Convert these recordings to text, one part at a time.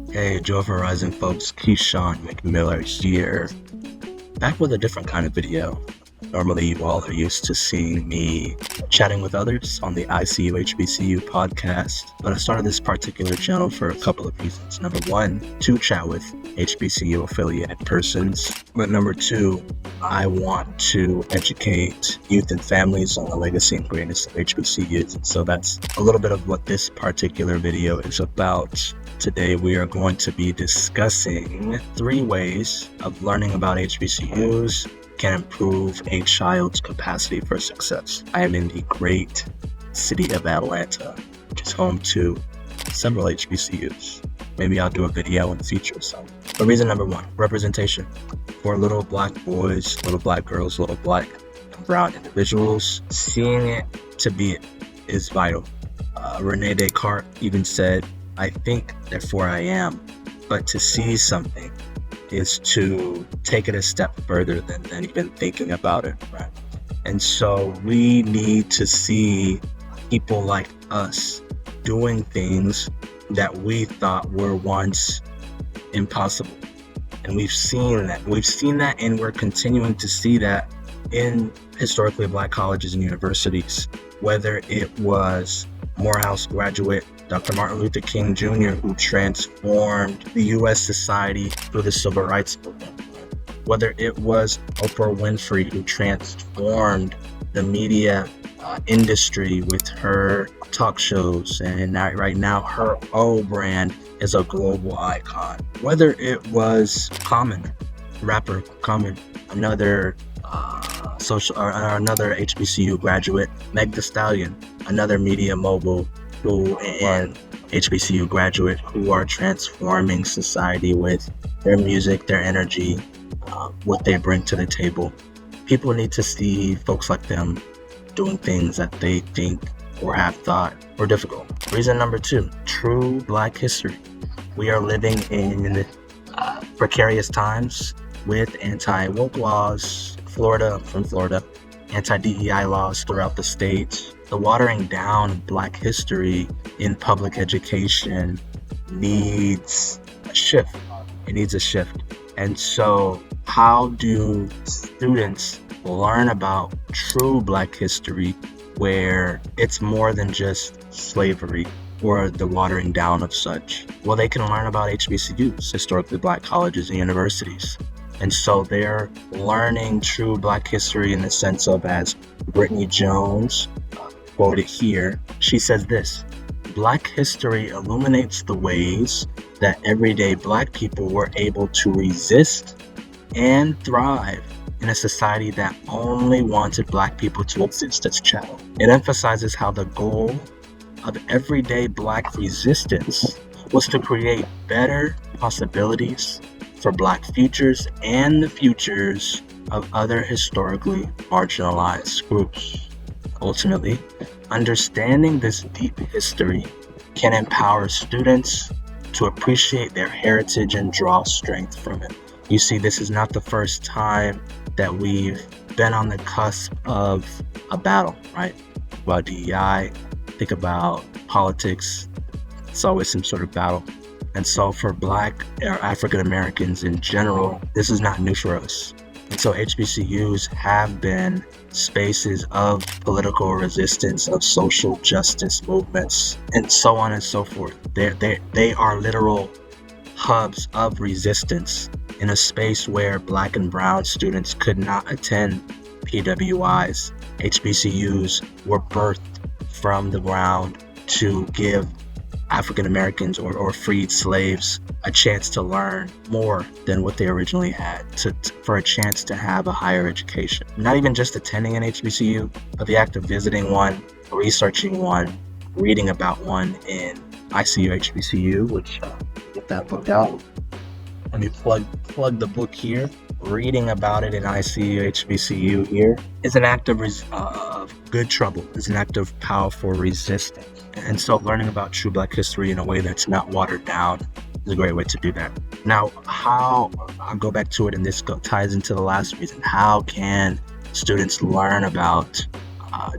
Hey, Joe Horizon folks, Keyshawn McMiller here, back with a different kind of video. Normally, you all are used to seeing me chatting with others on the ICU HBCU podcast, but I started this particular channel for a couple of reasons. Number one, to chat with HBCU affiliated persons, but number two, I want to educate youth and families on the legacy and greatness of HBCUs. And so that's a little bit of what this particular video is about. Today we are going to be discussing 3 ways of learning about HBCUs can improve a child's capacity for success. I am in the great city of Atlanta, which is home to several HBCUs. Maybe I'll do a video in the future. But reason number 1, representation. For little black boys, little black girls, little black and brown individuals, seeing it to be it is vital. Rene Descartes even said, I think, therefore I am. But to see something is to take it a step further than even thinking about it, right? And so we need to see people like us doing things that we thought were once impossible. And we've seen that, and we're continuing to see that in historically black colleges and universities, whether it was Morehouse graduate Dr. Martin Luther King Jr., who transformed the U.S. society through the Civil Rights Movement, whether it was Oprah Winfrey, who transformed the media industry with her talk shows, and right now her own brand is a global icon, whether it was rapper Common, another another HBCU graduate, Meg Thee Stallion, another media mogul and HBCU graduate who are transforming society with their music, their energy, what they bring to the table. People need to see folks like them doing things that they think or have thought were difficult. Reason number 2, true black history. We are living in precarious times with anti-woke laws. I'm from Florida, anti-DEI laws throughout the state. The watering down of black history in public education needs a shift. It needs a shift. And so how do students learn about true black history where it's more than just slavery or the watering down of such? Well, they can learn about HBCUs, historically black colleges and universities. And so they're learning true black history in the sense of, as Brittany Jones quoted here, she says this: Black history illuminates the ways that everyday black people were able to resist and thrive in a society that only wanted black people to exist as chattel. It emphasizes how the goal of everyday black resistance was to create better possibilities for black futures and the futures of other historically marginalized groups. Ultimately, understanding this deep history can empower students to appreciate their heritage and draw strength from it. You see, this is not the first time that we've been on the cusp of a battle, right? About DEI, think about politics, it's always some sort of battle. And so for Black or African Americans in general, this is not new for us. And so HBCUs have been spaces of political resistance, of social justice movements, and so on and so forth. They are literal hubs of resistance in a space where Black and brown students could not attend PWIs. HBCUs were birthed from the ground to give African Americans or freed slaves a chance to learn more than what they originally had, for a chance to have a higher education. Not even just attending an HBCU, but the act of visiting one, researching one, reading about one in ICU HBCU, which get that book out. Let me plug the book here. Reading about it in ICU HBCU here is an act of good trouble. It's an act of powerful resistance. And so learning about true Black history in a way that's not watered down is a great way to do that. Now, I'll go back to it, and this ties into the last reason. How can students learn about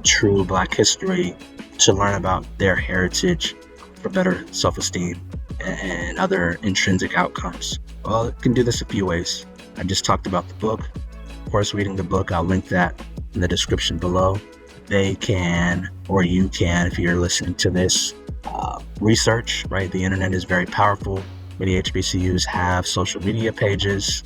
true Black history to learn about their heritage for better self-esteem? and other intrinsic outcomes? Well, it can do this a few ways. I just talked about the book. Of course, reading the book, I'll link that in the description below. They can, or you can, if you're listening to this, research, right? The internet is very powerful. Many HBCUs have social media pages.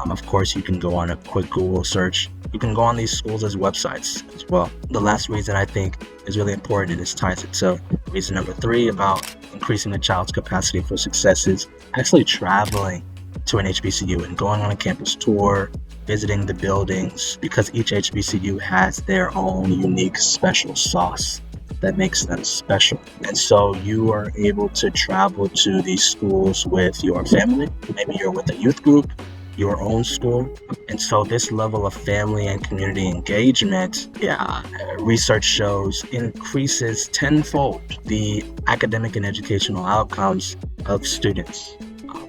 Of course, you can go on a quick Google search. You can go on these schools' websites as well. The last reason I think is really important, and this ties it to reason number 3 about increasing a child's capacity for success, is actually traveling to an HBCU and going on a campus tour, visiting the buildings, because each HBCU has their own unique special sauce that makes them special. And so you are able to travel to these schools with your family. Maybe you're with a youth group, your own school. And so this level of family and community engagement, research shows, increases tenfold the academic and educational outcomes of students.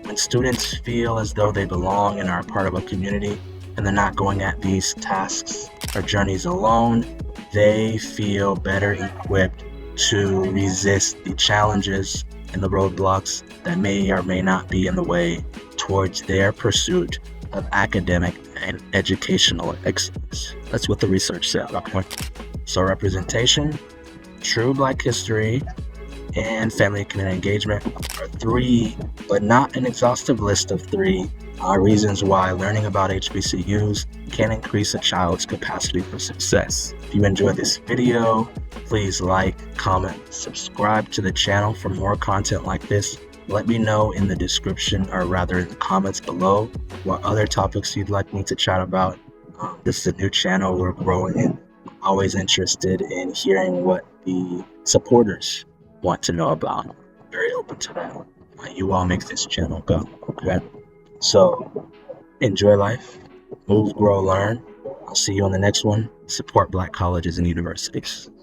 When students feel as though they belong and are a part of a community, and they're not going at these tasks or journeys alone, they feel better equipped to resist the challenges and the roadblocks that may or may not be in the way towards their pursuit of academic and educational excellence. That's what the research said. Okay. So representation, true Black history, and family and community engagement are 3, but not an exhaustive list of 3 reasons why learning about HBCUs can increase a child's capacity for success. If you enjoyed this video, please like, comment, subscribe to the channel for more content like this. Let me know in the description, or rather in the comments below, what other topics you'd like me to chat about. This is a new channel, we're growing, and I'm always interested in hearing what the supporters want to know about. I'm very open to that. You all make this channel go, okay? So, enjoy life, move, grow, learn. I'll see you on the next one. Support Black colleges and universities.